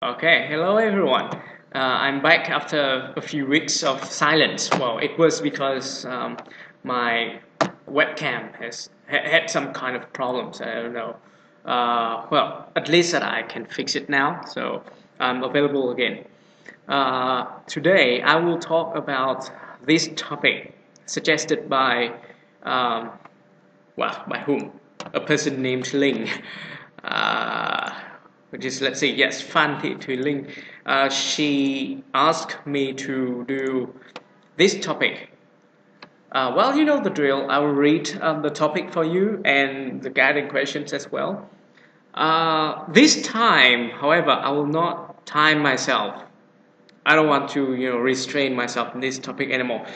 Okay, hello everyone. I'm back after a few weeks of silence. Well, it was because my webcam had some kind of problems. I don't know. Well, at least that I can fix it now, so I'm available again. Today, I will talk about this topic suggested by, um, well, by whom? A person named Linh. Uh, which is, let's say, yes, Phan to Linh. She asked me to do this topic. Well, you know the drill. I will read the topic for you and the guiding questions as well. This time, however, I will not time myself. I don't want to, restrain myself in this topic anymore.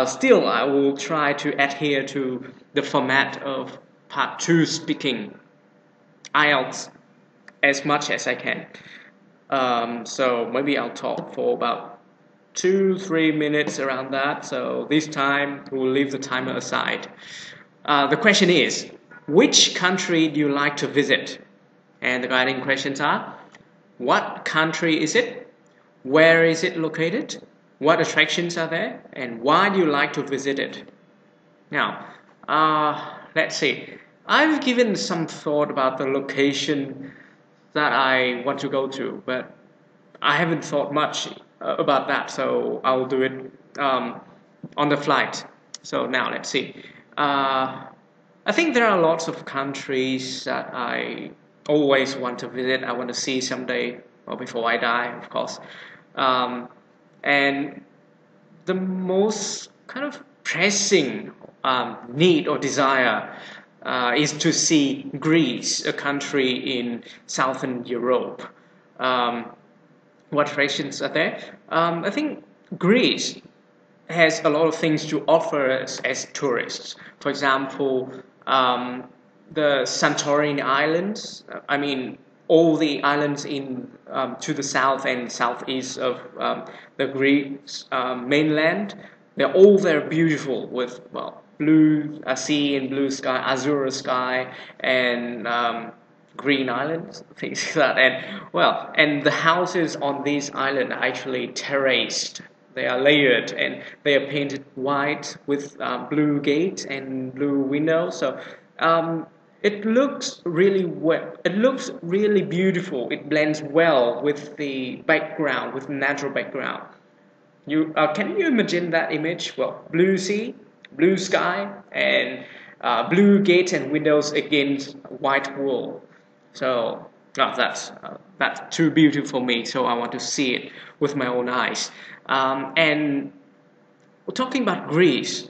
Still, I will try to adhere to the format of part two speaking, IELTS, as much as I can. So maybe I'll talk for about 2-3 minutes around that. So this time we'll leave the timer aside. The question is, which country do you like to visit? And the guiding questions are, what country is it? Where is it located? What attractions are there? And why do you like to visit it? Now, let's see. I've given some thought about the location that I want to go to, but I haven't thought much about that, so I'll do it on the flight. So now let's see. I think there are lots of countries that I always want to visit. I want to see someday, or before I die, of course. And the most kind of pressing need or desire is to see Greece, a country in southern Europe. What attractions are there? I think Greece has a lot of things to offer us as tourists. For example, the Santorini Islands. I mean, all the islands in to the south and southeast of the Greek mainland. They're all very beautiful with blue sea and blue sky, azure sky, and green islands, things like that. And the houses on these islands are actually terraced. They are layered and they are painted white with blue gates and blue windows. So it looks really well. It looks really beautiful. It blends well with the background, with the natural background. You can you imagine that image? Well, blue sea, blue sky, and blue gates and windows against white wall. So that's too beautiful for me. So I want to see it with my own eyes. And we're talking about Greece,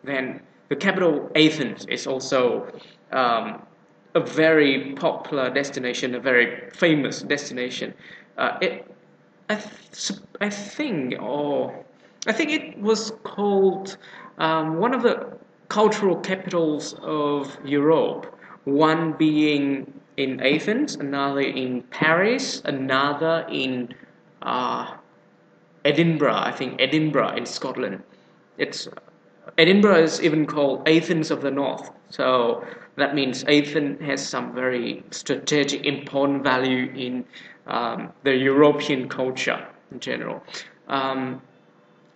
then the capital Athens is also a very popular destination, a very famous destination. It I think, or I think it was called one of the cultural capitals of Europe. One being in Athens, another in Paris, another in Edinburgh. I think Edinburgh in Scotland. It's Edinburgh is even called Athens of the North. So that means Athens has some very strategic, important value in the European culture in general.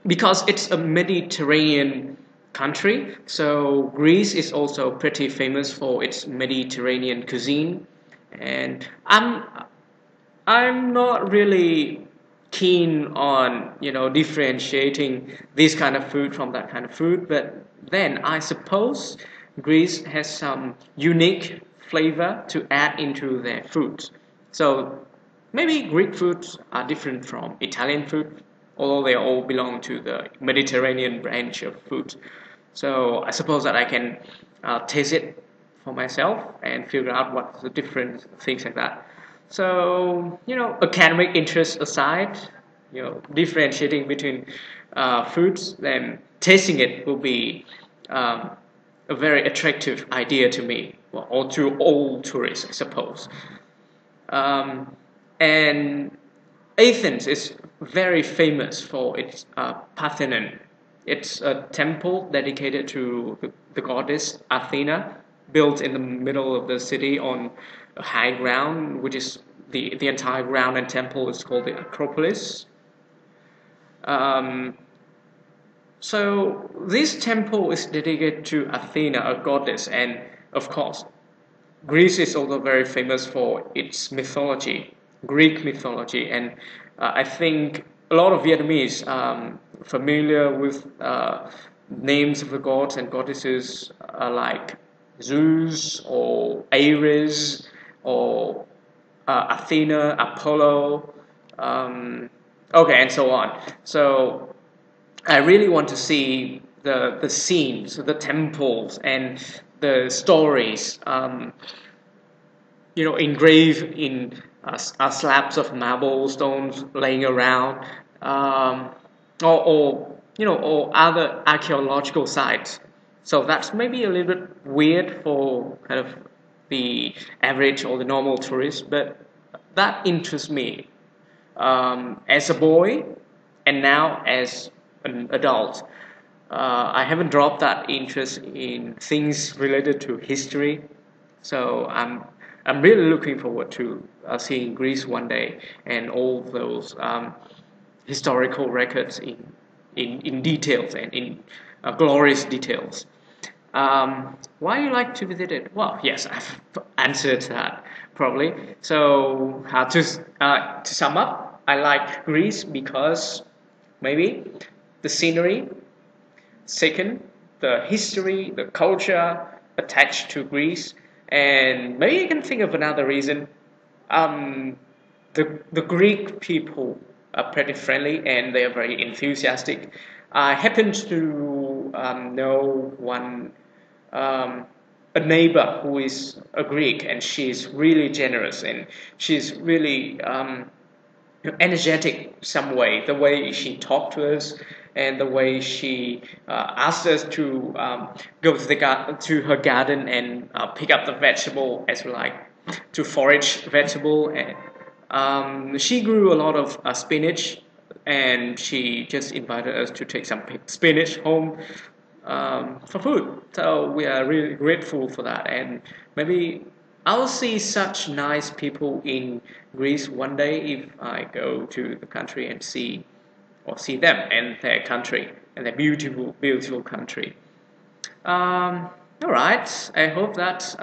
Because it's a Mediterranean country, so Greece is also pretty famous for its Mediterranean cuisine. And I'm not really keen on differentiating this kind of food from that kind of food, but then I suppose Greece has some unique flavor to add into their food. So maybe Greek foods are different from Italian food, although they all belong to the Mediterranean branch of food. So I suppose that I can taste it for myself and figure out what's the difference, things like that. So, academic interests aside, differentiating between foods, then tasting it will be a very attractive idea to me, or to all tourists, I suppose. And Athens is very famous for its Parthenon. It's a temple dedicated to the goddess Athena, built in the middle of the city on a high ground, which is the entire ground and temple is called the Acropolis. So this temple is dedicated to Athena, a goddess, and of course, Greece is also very famous for its mythology, Greek mythology, and I think a lot of Vietnamese familiar with names of the gods and goddesses like Zeus or Ares or Athena, Apollo, okay, and so on. So I really want to see the scenes, the temples, and the stories, engraved in slabs of marble stones laying around, or other archaeological sites. So that's maybe a little bit weird for kind of the average or the normal tourist, but that interests me as a boy, and now as an adult. I haven't dropped that interest in things related to history, so I'm really looking forward to seeing Greece one day and all those historical records in details and in glorious details. Why you like to visit it? Well, yes, I've answered that probably. So to sum up, I like Greece because maybe the scenery. Second, the history, the culture attached to Greece, and maybe you can think of another reason. The Greek people are pretty friendly and they are very enthusiastic. I happen to know a neighbor who is a Greek, and she's really generous and she's really energetic some way. The way she talked to us and the way she asked us to go to her garden and pick up the vegetable as we like to forage vegetable. And she grew a lot of spinach, and she just invited us to take some spinach home for food. So we are really grateful for that, and maybe I'll see such nice people in Greece one day if I go to the country and see them and their country and their beautiful, beautiful country. All right. I hope that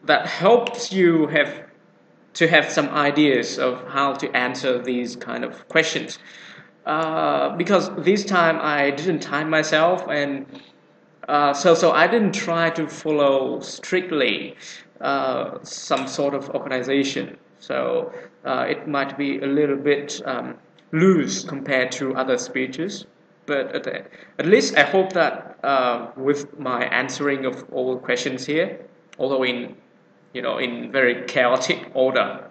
that helps you have some ideas of how to answer these kind of questions. Because this time I didn't time myself, and so I didn't try to follow strictly some sort of organization. So it might be a little bit loose compared to other speeches. But at least I hope that with my answering of all questions here, although in very chaotic order,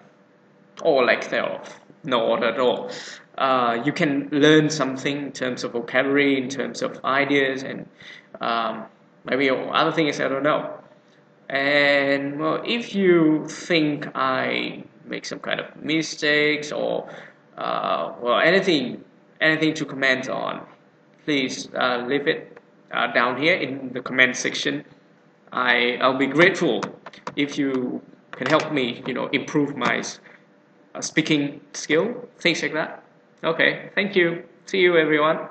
or like there are no order at all, you can learn something in terms of vocabulary, in terms of ideas, and maybe other things I don't know. And well, if you think I make some kind of mistakes or anything to comment on, please leave it down here in the comment section. I'll be grateful if you can help me, improve my speaking skill, things like that. Okay, thank you. See you, everyone.